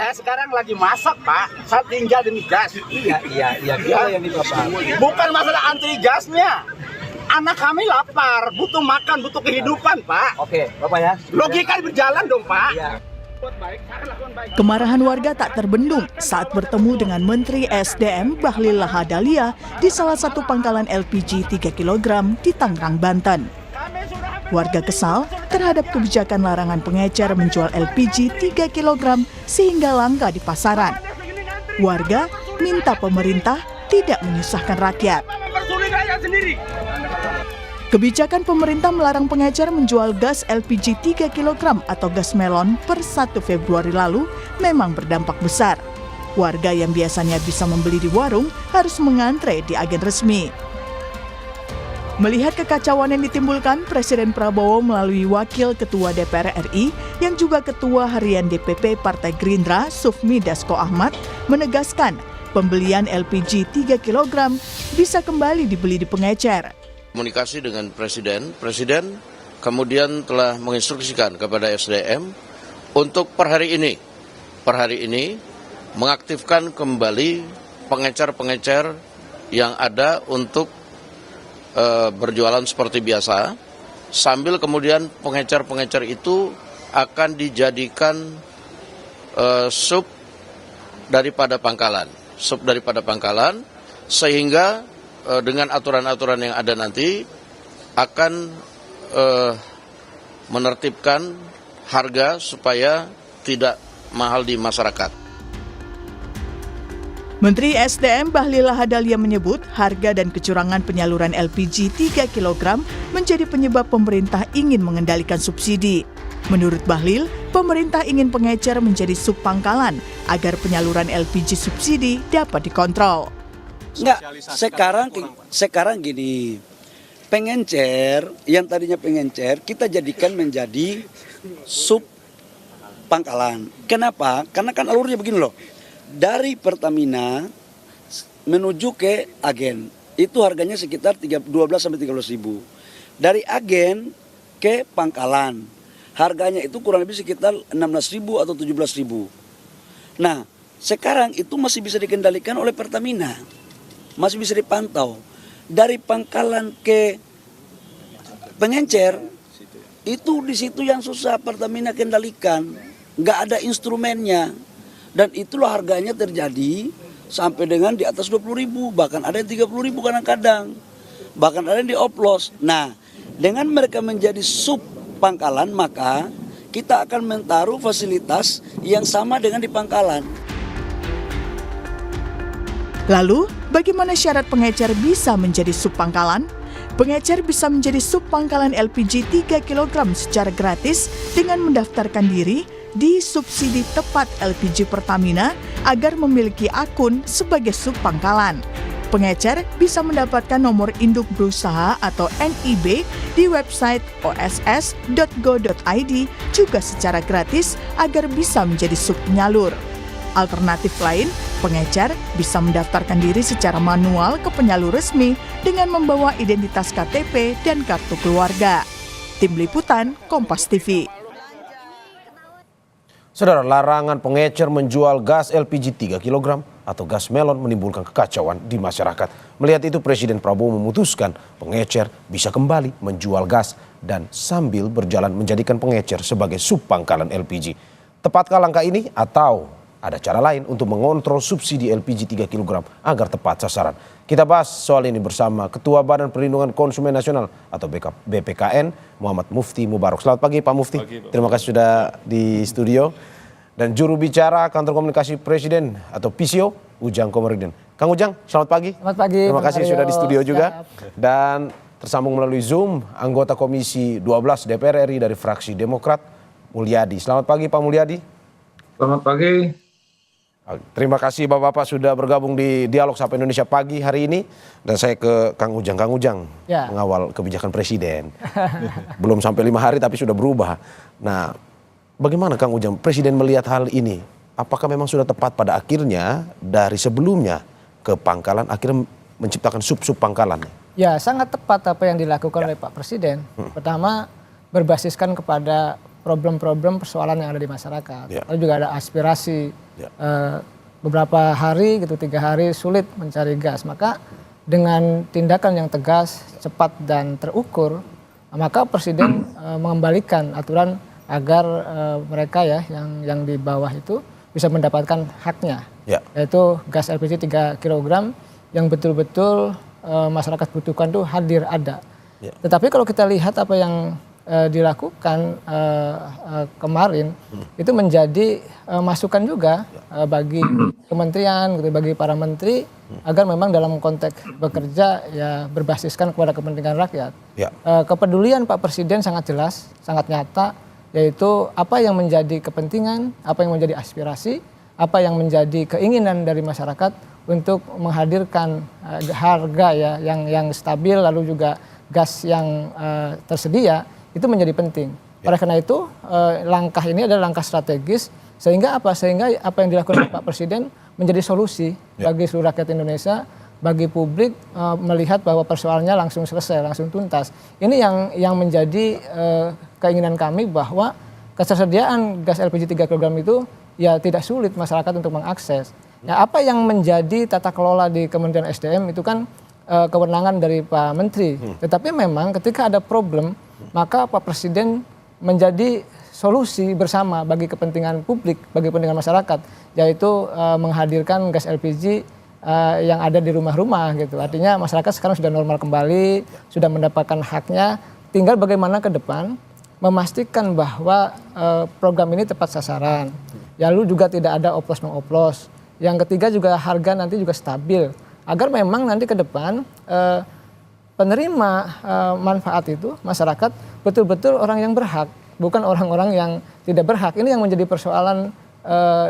Saya sekarang lagi masak, Pak. Saya tinggal di gas. Iya, yang itu Pak. Bukan masalah antri gasnya. Anak kami lapar, butuh makan, butuh kehidupan, Pak. Oke, Bapak ya. Logika berjalan dong, Pak. Iya. Kemarahan warga tak terbendung saat bertemu dengan Menteri SDM Bahlil Lahadalia di salah satu pangkalan LPG 3 kg di Tangerang, Banten. Warga kesal terhadap kebijakan larangan pengecer menjual LPG 3 kg sehingga langka di pasaran. Warga minta pemerintah tidak menyusahkan rakyat. Kebijakan pemerintah melarang pengecer menjual gas LPG 3 kg atau gas melon per 1 Februari lalu memang berdampak besar. Warga yang biasanya bisa membeli di warung harus mengantre di agen resmi. Melihat kekacauan yang ditimbulkan, Presiden Prabowo melalui Wakil Ketua DPR RI yang juga Ketua Harian DPP Partai Gerindra, Sufmi Dasko Ahmad, menegaskan pembelian LPG 3 kg bisa kembali dibeli di pengecer. Komunikasi dengan Presiden kemudian telah menginstruksikan kepada SDM untuk per hari ini mengaktifkan kembali pengecer-pengecer yang ada untuk berjualan seperti biasa, sambil kemudian pengecer-pengecer itu akan dijadikan sub daripada pangkalan, sehingga dengan aturan-aturan yang ada nanti akan menertibkan harga supaya tidak mahal di masyarakat. Menteri SDM Bahlil Lahadalia menyebut harga dan kecurangan penyaluran LPG 3 kg menjadi penyebab pemerintah ingin mengendalikan subsidi. Menurut Bahlil, pemerintah ingin pengecer menjadi sub pangkalan agar penyaluran LPG subsidi dapat dikontrol. Enggak, sekarang gini, pengencer yang tadinya pengencer kita jadikan menjadi sub pangkalan. Kenapa? Karena kan alurnya begini loh, dari Pertamina menuju ke agen itu harganya sekitar 12 sampai 13 ribu. Dari agen ke pangkalan harganya itu kurang lebih sekitar 16 ribu atau 17 ribu. Nah, sekarang itu masih bisa dikendalikan oleh Pertamina. Masih bisa dipantau. Dari pangkalan ke pengencer itu di situ yang susah Pertamina kendalikan, nggak ada instrumennya, dan itulah harganya terjadi sampai dengan di atas 20.000, bahkan ada yang 30.000 kadang-kadang, bahkan ada yang dioplos. Nah, dengan mereka menjadi sub pangkalan maka kita akan menaruh fasilitas yang sama dengan di pangkalan. Lalu, bagaimana syarat pengecer bisa menjadi sub pangkalan? Pengecer bisa menjadi sub pangkalan LPG 3 kg secara gratis dengan mendaftarkan diri di subsidi tepat LPG Pertamina agar memiliki akun sebagai sub pangkalan. Pengecer bisa mendapatkan nomor induk berusaha atau NIB di website oss.go.id juga secara gratis agar bisa menjadi sub penyalur. Alternatif lain, pengecer bisa mendaftarkan diri secara manual ke penyalur resmi dengan membawa identitas KTP dan kartu keluarga. Tim Liputan, Kompas TV. Saudara, larangan pengecer menjual gas LPG 3 kg atau gas melon menimbulkan kekacauan di masyarakat. Melihat itu, Presiden Prabowo memutuskan pengecer bisa kembali menjual gas dan sambil berjalan menjadikan pengecer sebagai sub pangkalan LPG. Tepatkah langkah ini atau ada cara lain untuk mengontrol subsidi LPG 3 kg agar tepat sasaran? Kita bahas soal ini bersama Ketua Badan Perlindungan Konsumen Nasional atau BPKN, Muhammad Mufti Mubarok. Selamat pagi Pak Mufti. Terima kasih sudah di studio. Dan juru bicara Kantor Komunikasi Presiden atau PCO, Ujang Komarudin. Kang Ujang, selamat pagi. Selamat pagi. Terima kasih sudah di studio juga. Siap. Dan tersambung melalui Zoom, anggota Komisi 12 DPR RI dari fraksi Demokrat, Mulyadi. Selamat pagi Pak Mulyadi. Selamat pagi. Terima kasih Bapak-Bapak sudah bergabung di Dialog Sapa Indonesia pagi hari ini. Dan saya ke Kang Ujang. Kang Ujang, mengawal kebijakan Presiden. Belum sampai 5 hari tapi sudah berubah. Nah, bagaimana Kang Ujang, Presiden melihat hal ini? Apakah memang sudah tepat pada akhirnya dari sebelumnya ke pangkalan, akhirnya menciptakan sub-sub pangkalan? Ya, sangat tepat apa yang dilakukan oleh Pak Presiden. Pertama, berbasiskan kepada problem-problem persoalan yang ada di masyarakat. Ya. Lalu juga ada aspirasi. Ya. Beberapa hari gitu, 3 hari sulit mencari gas. Maka dengan tindakan yang tegas, cepat dan terukur, maka Presiden mengembalikan aturan agar mereka ya yang di bawah itu bisa mendapatkan haknya, yaitu gas LPG 3 kg yang betul-betul masyarakat butuhkan tuh hadir ada. Tetapi kalau kita lihat apa yang dilakukan kemarin itu menjadi masukan juga bagi kementerian, gitu, bagi para menteri agar memang dalam konteks bekerja ya berbasiskan kepada kepentingan rakyat. Kepedulian Pak Presiden sangat jelas, sangat nyata, yaitu apa yang menjadi kepentingan, apa yang menjadi aspirasi, apa yang menjadi keinginan dari masyarakat untuk menghadirkan harga ya yang stabil, lalu juga gas yang tersedia itu menjadi penting. Oleh karena itu langkah ini adalah langkah strategis sehingga apa yang dilakukan oleh Pak Presiden menjadi solusi bagi seluruh rakyat Indonesia, bagi publik melihat bahwa persoalannya langsung selesai, langsung tuntas. Ini yang menjadi keinginan kami bahwa ketersediaan gas LPG 3 kg itu ya tidak sulit masyarakat untuk mengakses. Nah, apa yang menjadi tata kelola di Kementerian SDM itu kan kewenangan dari Pak Menteri. Tetapi memang ketika ada problem, maka Pak Presiden menjadi solusi bersama bagi kepentingan publik, bagi kepentingan masyarakat, yaitu menghadirkan gas LPG yang ada di rumah-rumah gitu. Artinya masyarakat sekarang sudah normal kembali, sudah mendapatkan haknya. Tinggal bagaimana ke depan memastikan bahwa program ini tepat sasaran. Lalu juga tidak ada oplos-mengoplos. Yang ketiga juga harga nanti juga stabil. Agar memang nanti ke depan penerima manfaat itu masyarakat betul-betul orang yang berhak, bukan orang-orang yang tidak berhak. Ini yang menjadi persoalan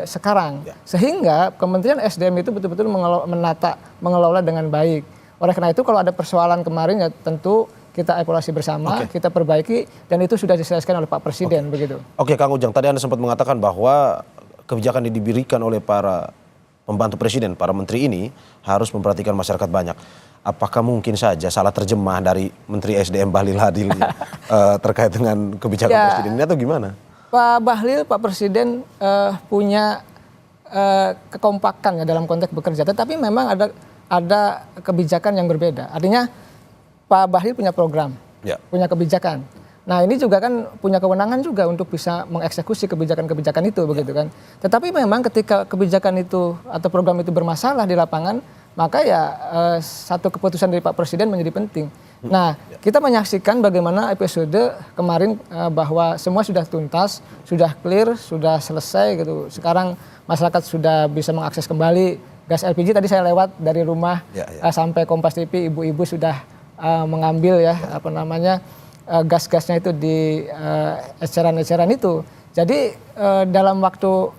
sekarang. Sehingga Kementerian SDM itu betul-betul mengelola dengan baik. Oleh karena itu kalau ada persoalan kemarin ya tentu kita evaluasi bersama, kita perbaiki dan itu sudah diselesaikan oleh Pak Presiden begitu. Oke, Kang Ujang, tadi Anda sempat mengatakan bahwa kebijakan yang diberikan oleh para pembantu Presiden, para menteri ini harus memperhatikan masyarakat banyak. Apakah mungkin saja salah terjemah dari Menteri SDM Bahlil Hadil terkait dengan kebijakan Presiden ini atau gimana? Pak Bahlil, Pak Presiden punya kekompakan ya dalam konteks bekerja, tetapi memang ada kebijakan yang berbeda. Artinya Pak Bahlil punya program, punya kebijakan. Nah ini juga kan punya kewenangan juga untuk bisa mengeksekusi kebijakan-kebijakan itu begitu kan. Tetapi memang ketika kebijakan itu atau program itu bermasalah di lapangan, maka ya satu keputusan dari Pak Presiden menjadi penting. Nah kita menyaksikan bagaimana episode kemarin bahwa semua sudah tuntas, sudah clear, sudah selesai gitu. Sekarang masyarakat sudah bisa mengakses kembali gas LPG. Tadi saya lewat dari rumah sampai Kompas TV, ibu-ibu sudah mengambil ya gas-gasnya itu di eceran-eceran itu. Jadi dalam waktu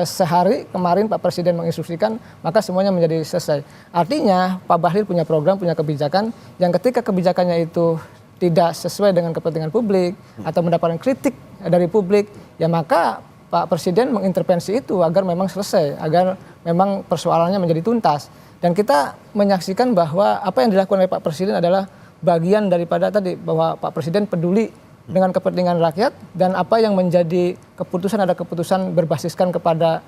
sehari kemarin Pak Presiden menginstruksikan, maka semuanya menjadi selesai. Artinya Pak Bahlil punya program, punya kebijakan yang ketika kebijakannya itu tidak sesuai dengan kepentingan publik atau mendapatkan kritik dari publik, ya maka Pak Presiden mengintervensi itu agar memang selesai, agar memang persoalannya menjadi tuntas. Dan kita menyaksikan bahwa apa yang dilakukan oleh Pak Presiden adalah bagian daripada tadi bahwa Pak Presiden peduli dengan kepentingan rakyat dan apa yang menjadi keputusan ada keputusan berbasiskan kepada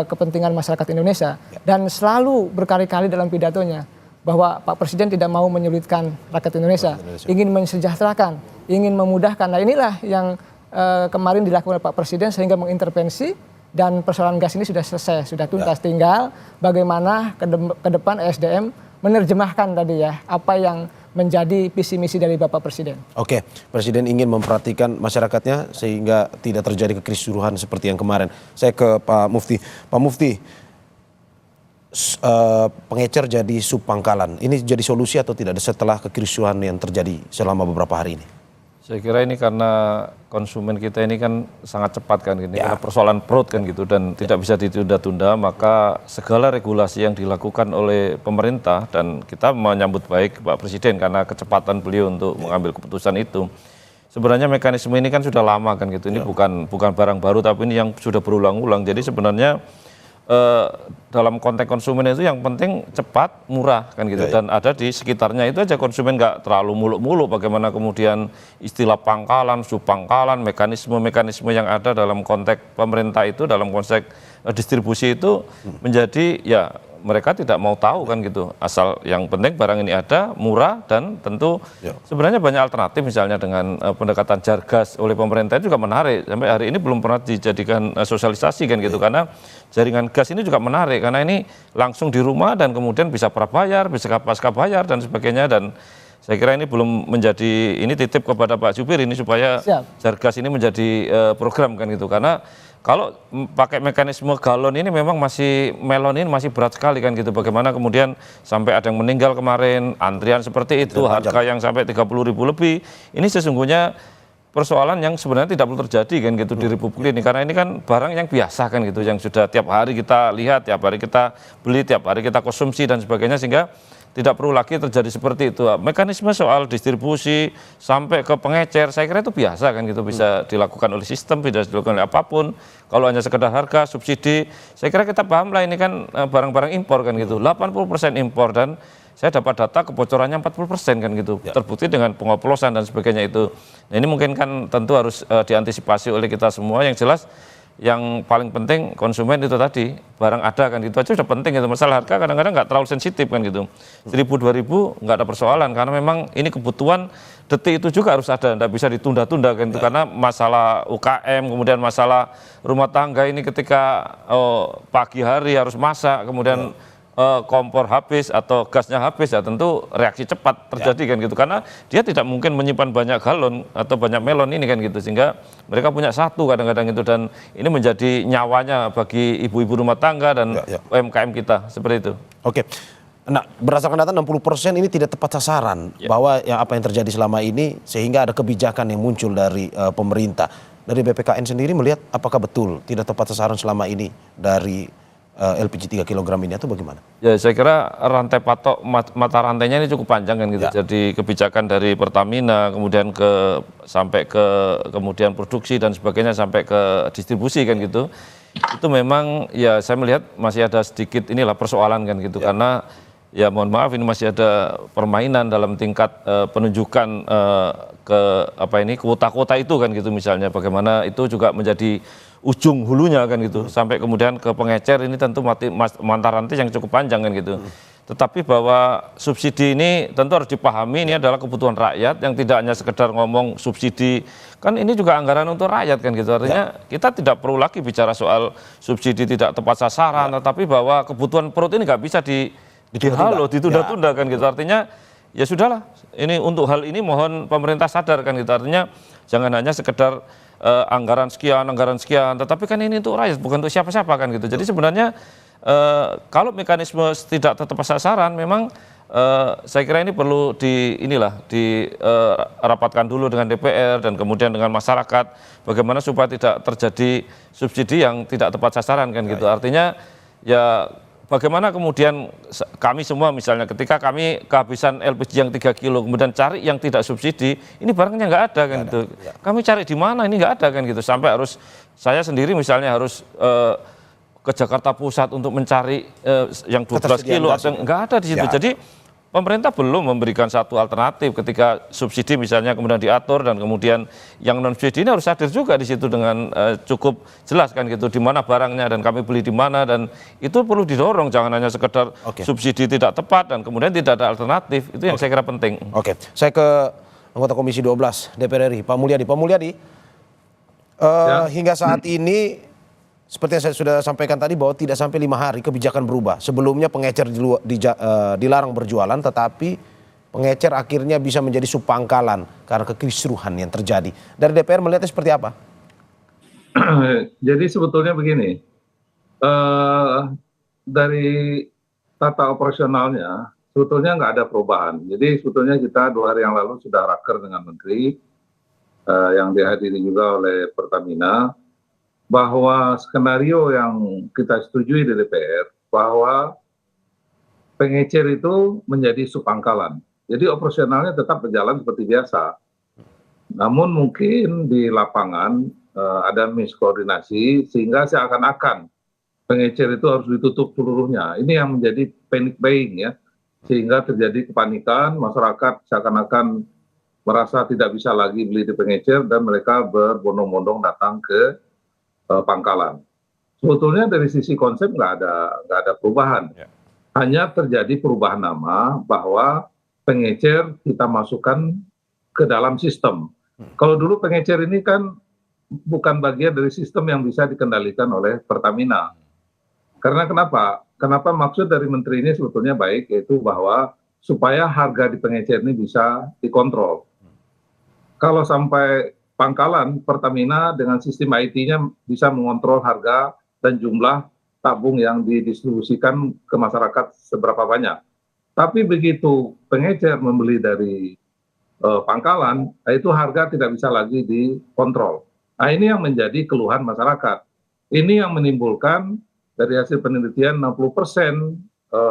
kepentingan masyarakat Indonesia. Dan selalu berkali-kali dalam pidatonya bahwa Pak Presiden tidak mau menyulitkan rakyat Indonesia, ingin mensejahterakan, ingin memudahkan. Nah inilah yang kemarin dilakukan oleh Pak Presiden sehingga mengintervensi dan persoalan gas ini sudah selesai, sudah tuntas. Tinggal bagaimana ke depan SDM menerjemahkan tadi ya apa yang menjadi visi misi dari Bapak Presiden. Oke, Presiden ingin memperhatikan masyarakatnya sehingga tidak terjadi kekisruhan seperti yang kemarin. Saya ke Pak Mufti. Pak Mufti, pengecer jadi subpangkalan. Ini jadi solusi atau tidak setelah kekisruhan yang terjadi selama beberapa hari ini? Saya kira ini karena konsumen kita ini kan sangat cepat kan gini, karena persoalan perut kan gitu dan tidak bisa ditunda-tunda, maka segala regulasi yang dilakukan oleh pemerintah dan kita menyambut baik Pak Presiden karena kecepatan beliau untuk mengambil keputusan itu. Sebenarnya mekanisme ini kan sudah lama kan gitu, ini bukan barang baru tapi ini yang sudah berulang-ulang. Jadi sebenarnya dalam konteks konsumen itu yang penting cepat, murah kan gitu, dan ada di sekitarnya itu aja, konsumen nggak terlalu muluk-muluk. Bagaimana kemudian istilah pangkalan, subpangkalan, mekanisme yang ada dalam konteks pemerintah itu, dalam konteks distribusi itu menjadi ya mereka tidak mau tahu kan gitu, asal yang penting barang ini ada, murah, dan tentu sebenarnya banyak alternatif, misalnya dengan pendekatan Jargas oleh pemerintah itu juga menarik. Sampai hari ini belum pernah dijadikan sosialisasi kan gitu, karena jaringan gas ini juga menarik karena ini langsung di rumah dan kemudian bisa prabayar, bisa pasca bayar dan sebagainya. Dan saya kira ini belum menjadi, ini titip kepada Pak Jubir ini supaya Jargas ini menjadi program kan gitu, karena kalau pakai mekanisme galon ini memang masih, melon ini masih berat sekali kan gitu. Bagaimana kemudian sampai ada yang meninggal kemarin, antrian seperti itu, harga yang sampai 30.000 lebih. Ini sesungguhnya persoalan yang sebenarnya tidak perlu terjadi kan gitu di Republik ini, karena ini kan barang yang biasa kan gitu, yang sudah tiap hari kita lihat, tiap hari kita beli, tiap hari kita konsumsi dan sebagainya, sehingga tidak perlu lagi terjadi seperti itu. Mekanisme soal distribusi sampai ke pengecer, saya kira itu biasa kan gitu, bisa dilakukan oleh sistem, bisa dilakukan oleh apapun. Kalau hanya sekedar harga, subsidi, saya kira kita paham lah, ini kan barang-barang impor kan gitu, 80% impor, dan saya dapat data kebocorannya 40% kan gitu, terbukti dengan pengoplosan dan sebagainya itu. Nah, ini mungkin kan tentu harus diantisipasi oleh kita semua. Yang jelas yang paling penting konsumen itu tadi, barang ada kan gitu aja sudah penting gitu. Masalah harga kadang-kadang nggak terlalu sensitif kan gitu, 1.000-2.000 nggak ada persoalan, karena memang ini kebutuhan detik itu juga harus ada, nggak bisa ditunda-tunda kan itu, karena masalah UKM, kemudian masalah rumah tangga ini ketika pagi hari harus masak, kemudian kompor habis atau gasnya habis, ya tentu reaksi cepat terjadi kan gitu, karena dia tidak mungkin menyimpan banyak galon atau banyak melon ini kan gitu, sehingga mereka punya satu kadang-kadang itu, dan ini menjadi nyawanya bagi ibu-ibu rumah tangga dan UMKM kita seperti itu. Oke. Nah, berdasarkan data 60% ini tidak tepat sasaran, bahwa yang apa yang terjadi selama ini sehingga ada kebijakan yang muncul dari pemerintah. Dari BPKN sendiri melihat apakah betul tidak tepat sasaran selama ini dari LPG 3 kg ini, atau bagaimana? Ya, saya kira rantai patok, mata rantainya ini cukup panjang kan gitu. Jadi kebijakan dari Pertamina, kemudian sampai ke kemudian produksi dan sebagainya, sampai ke distribusi kan gitu. Itu memang ya saya melihat masih ada sedikit inilah persoalan kan gitu, karena ya mohon maaf ini masih ada permainan dalam tingkat penunjukan ke kuota-kuota itu kan gitu, misalnya bagaimana itu juga menjadi ujung hulunya kan gitu, sampai kemudian ke pengecer, ini tentu mata rantai yang cukup panjang kan gitu. Tetapi bahwa subsidi ini tentu harus dipahami, ini adalah kebutuhan rakyat, yang tidak hanya sekedar ngomong subsidi, kan ini juga anggaran untuk rakyat kan gitu. Artinya kita tidak perlu lagi bicara soal subsidi tidak tepat sasaran, tetapi bahwa kebutuhan perut ini nggak bisa ditunda-tunda kan gitu. Artinya ya sudahlah, ini untuk hal ini mohon pemerintah sadar kan gitu. Artinya jangan hanya sekedar anggaran sekian, tetapi kan ini untuk rakyat, bukan untuk siapa-siapa kan gitu. Jadi sebenarnya kalau mekanisme tidak tepat sasaran, memang saya kira ini perlu dirapatkan dulu dengan DPR dan kemudian dengan masyarakat, bagaimana supaya tidak terjadi subsidi yang tidak tepat sasaran kan gitu. Artinya ya bagaimana kemudian kami semua misalnya ketika kami kehabisan LPG yang 3 kilo, kemudian cari yang tidak subsidi, ini barangnya nggak ada kan gitu. Kami cari di mana, ini nggak ada kan gitu. Sampai harus saya sendiri misalnya harus ke Jakarta Pusat untuk mencari yang 12 kilo, atau nggak ada di situ. Jadi pemerintah belum memberikan satu alternatif ketika subsidi misalnya kemudian diatur, dan kemudian yang non subsidi ini harus hadir juga di situ dengan cukup jelas kan gitu, di mana barangnya dan kami beli di mana, dan itu perlu didorong, jangan hanya sekedar subsidi tidak tepat dan kemudian tidak ada alternatif. Itu yang saya kira penting. Oke, saya ke anggota Komisi 12 DPR RI, Pak Mulyadi. Pak Mulyadi, hingga saat ini seperti yang saya sudah sampaikan tadi, bahwa tidak sampai 5 hari kebijakan berubah. Sebelumnya pengecer dilarang berjualan, tetapi pengecer akhirnya bisa menjadi subpangkalan karena kekisruhan yang terjadi. Dari DPR melihatnya seperti apa? Jadi sebetulnya begini, dari tata operasionalnya sebetulnya nggak ada perubahan. Jadi sebetulnya kita 2 hari yang lalu sudah raker dengan Menteri, yang dihadiri juga oleh Pertamina, bahwa skenario yang kita setujui di DPR bahwa pengecer itu menjadi subpangkalan. Jadi operasionalnya tetap berjalan seperti biasa. Namun mungkin di lapangan ada miskoordinasi sehingga seakan-akan pengecer itu harus ditutup seluruhnya. Ini yang menjadi panic buying ya, sehingga terjadi kepanikan, masyarakat seakan-akan merasa tidak bisa lagi beli di pengecer dan mereka berbondong-bondong datang ke pangkalan. Sebetulnya dari sisi konsep nggak ada perubahan, hanya terjadi perubahan nama bahwa pengecer kita masukkan ke dalam sistem. Kalau dulu pengecer ini kan bukan bagian dari sistem yang bisa dikendalikan oleh Pertamina. Karena kenapa? Kenapa maksud dari menteri ini sebetulnya baik, yaitu bahwa supaya harga di pengecer ini bisa dikontrol. Kalau sampai pangkalan Pertamina dengan sistem IT-nya bisa mengontrol harga dan jumlah tabung yang didistribusikan ke masyarakat seberapa banyak. Tapi begitu pengecer membeli dari pangkalan, itu harga tidak bisa lagi dikontrol. Nah, ini yang menjadi keluhan masyarakat. Ini yang menimbulkan dari hasil penelitian 60%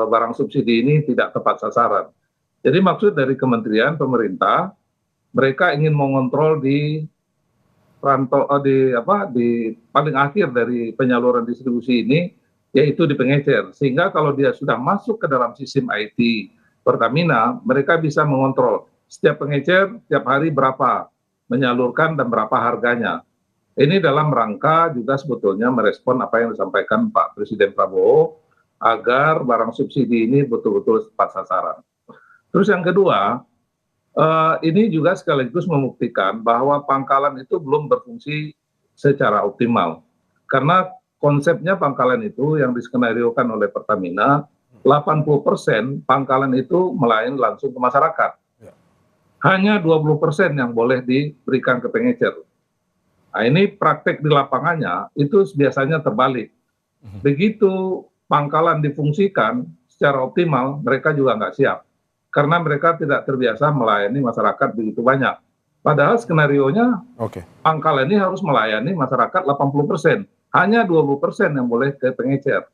barang subsidi ini tidak tepat sasaran. Jadi maksud dari kementerian, pemerintah, mereka ingin mengontrol di paling akhir dari penyaluran distribusi ini, yaitu di pengecer. Sehingga kalau dia sudah masuk ke dalam sistem IT Pertamina, mereka bisa mengontrol setiap pengecer setiap hari berapa menyalurkan dan berapa harganya. Ini dalam rangka juga sebetulnya merespon apa yang disampaikan Pak Presiden Prabowo agar barang subsidi ini betul-betul tepat sasaran. Terus yang kedua, ini juga sekaligus membuktikan bahwa pangkalan itu belum berfungsi secara optimal. Karena konsepnya pangkalan itu yang diskenariokan oleh Pertamina, 80% pangkalan itu melayani langsung ke masyarakat. Hanya 20% yang boleh diberikan ke pengecer. Nah, ini praktek di lapangannya itu biasanya terbalik. Begitu pangkalan difungsikan secara optimal, mereka juga nggak siap. Karena mereka tidak terbiasa melayani masyarakat begitu banyak. Padahal skenarionya pangkalan ini harus melayani masyarakat 80%. Hanya 20% yang boleh ke pengecer.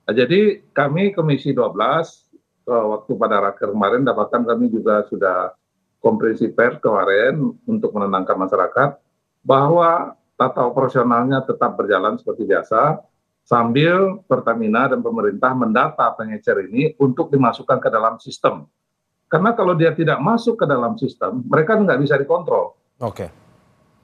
Nah, jadi kami Komisi 12, waktu pada raker kemarin, dapatkan kami juga sudah konferensi pers kemarin untuk menenangkan masyarakat, bahwa tata operasionalnya tetap berjalan seperti biasa, sambil Pertamina dan pemerintah mendata pengecer ini untuk dimasukkan ke dalam sistem. Karena kalau dia tidak masuk ke dalam sistem, mereka nggak bisa dikontrol.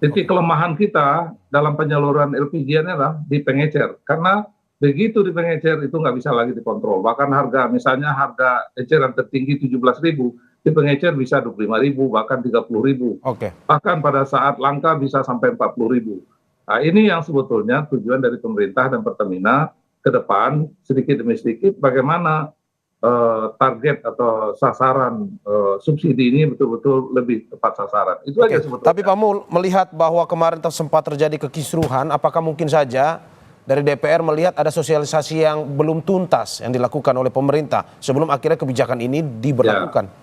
Titik kelemahan kita dalam penyaluran LPG adalah di pengecer. Karena begitu di pengecer itu nggak bisa lagi dikontrol. Bahkan harga, misalnya harga eceran tertinggi 17.000, di pengecer bisa 25.000, bahkan 30.000. Bahkan pada saat langka bisa sampai 40.000. Nah, ini yang sebetulnya tujuan dari pemerintah dan Pertamina ke depan, sedikit demi sedikit, bagaimana target atau sasaran subsidi ini betul-betul lebih tepat sasaran. Itu aja sebetulnya. Tapi Pak Mul, melihat bahwa kemarin sempat terjadi kekisruhan, apakah mungkin saja dari DPR melihat ada sosialisasi yang belum tuntas yang dilakukan oleh pemerintah sebelum akhirnya kebijakan ini diberlakukan?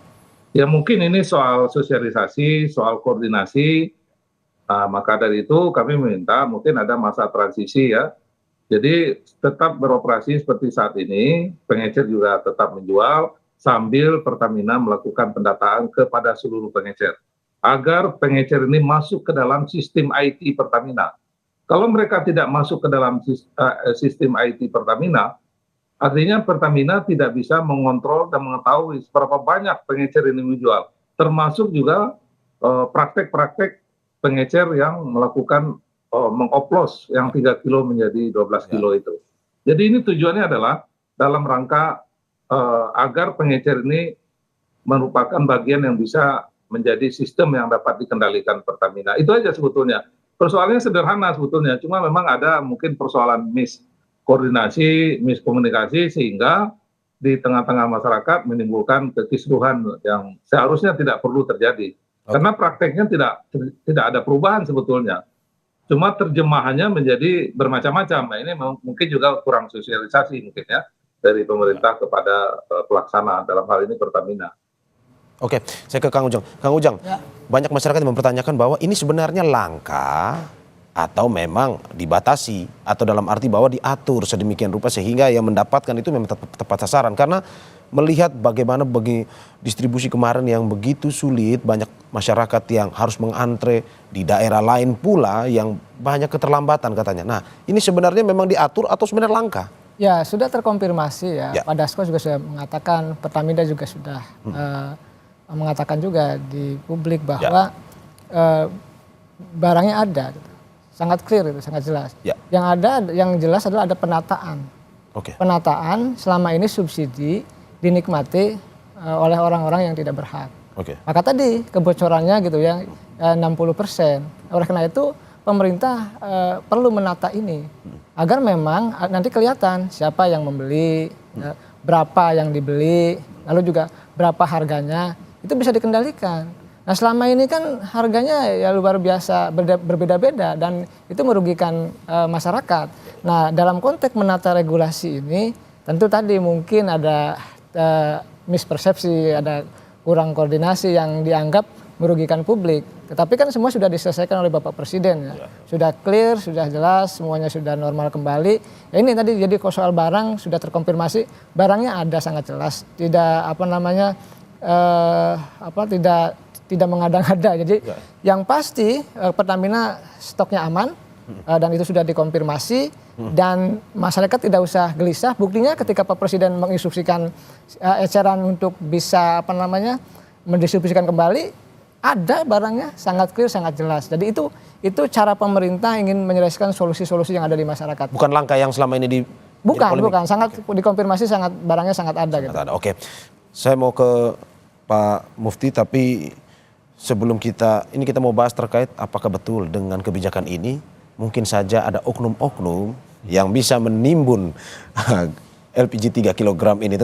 Ya mungkin ini soal sosialisasi, soal koordinasi. Maka dari itu kami meminta mungkin ada masa transisi ya. Jadi tetap beroperasi seperti saat ini, pengecer juga tetap menjual sambil Pertamina melakukan pendataan kepada seluruh pengecer. Agar pengecer ini masuk ke dalam sistem IT Pertamina. Kalau mereka tidak masuk ke dalam sistem IT Pertamina, artinya Pertamina tidak bisa mengontrol dan mengetahui seberapa banyak pengecer ini menjual. Termasuk juga praktek-praktek pengecer yang melakukan mengoplos yang 3 kilo menjadi 12 kilo itu. Jadi ini tujuannya adalah dalam rangka agar pengecer ini merupakan bagian yang bisa menjadi sistem yang dapat dikendalikan Pertamina. Itu aja sebetulnya. Persoalannya sederhana sebetulnya, cuma memang ada mungkin persoalan miskoordinasi, miskomunikasi, sehingga di tengah-tengah masyarakat menimbulkan kekisruhan yang seharusnya tidak perlu terjadi. Karena prakteknya tidak ada perubahan sebetulnya. Cuma terjemahannya menjadi bermacam-macam. Nah, ini mungkin juga kurang sosialisasi mungkin ya dari pemerintah kepada pelaksana, dalam hal ini Pertamina. Oke, saya ke Kang Ujang. Kang Ujang, banyak masyarakat yang mempertanyakan bahwa ini sebenarnya langka atau memang dibatasi atau dalam arti bahwa diatur sedemikian rupa sehingga yang mendapatkan itu memang tepat sasaran. Karena melihat bagaimana bagi distribusi kemarin yang begitu sulit, banyak masyarakat yang harus mengantre di daerah lain pula yang banyak keterlambatan katanya. Nah, ini sebenarnya memang diatur atau sebenarnya langka? Ya, sudah terkonfirmasi ya. Ya. Pak Dasko juga sudah mengatakan, Pertamina juga sudah mengatakan juga di publik bahwa barangnya ada, gitu. Sangat clear itu, sangat jelas. Ya. Yang jelas adalah ada penataan. Oke. Penataan selama ini subsidi dinikmati oleh orang-orang yang tidak berhak. Oke. Maka tadi kebocorannya gitu ya 60%. Oleh karena itu pemerintah perlu menata ini agar memang nanti kelihatan siapa yang membeli, berapa yang dibeli, lalu juga berapa harganya, itu bisa dikendalikan. Nah selama ini kan harganya ya luar biasa berbeda-beda dan itu merugikan masyarakat. Nah dalam konteks menata regulasi ini tentu tadi mungkin ada mispersepsi, ada kurang koordinasi yang dianggap merugikan publik. Tetapi kan semua sudah diselesaikan oleh Bapak Presiden ya. Sudah clear, sudah jelas, semuanya sudah normal kembali. Ya ini tadi jadi soal barang sudah terkonfirmasi, barangnya ada sangat jelas, tidak tidak mengada-ngada. Jadi yang pasti Pertamina stoknya aman dan itu sudah dikonfirmasi dan masyarakat tidak usah gelisah. Buktinya ketika Pak Presiden menginstruksikan eceran untuk bisa mendistribusikan kembali, ada barangnya sangat clear, sangat jelas. Jadi itu cara pemerintah ingin menyelesaikan solusi-solusi yang ada di masyarakat. Bukan langkah yang selama ini Bukan, sangat dikonfirmasi, barangnya sangat ada. Gitu. Oke, saya mau ke Pak Mufti, tapi sebelum kita mau bahas terkait apakah betul dengan kebijakan ini mungkin saja ada oknum-oknum yang bisa menimbun LPG 3 kg ini.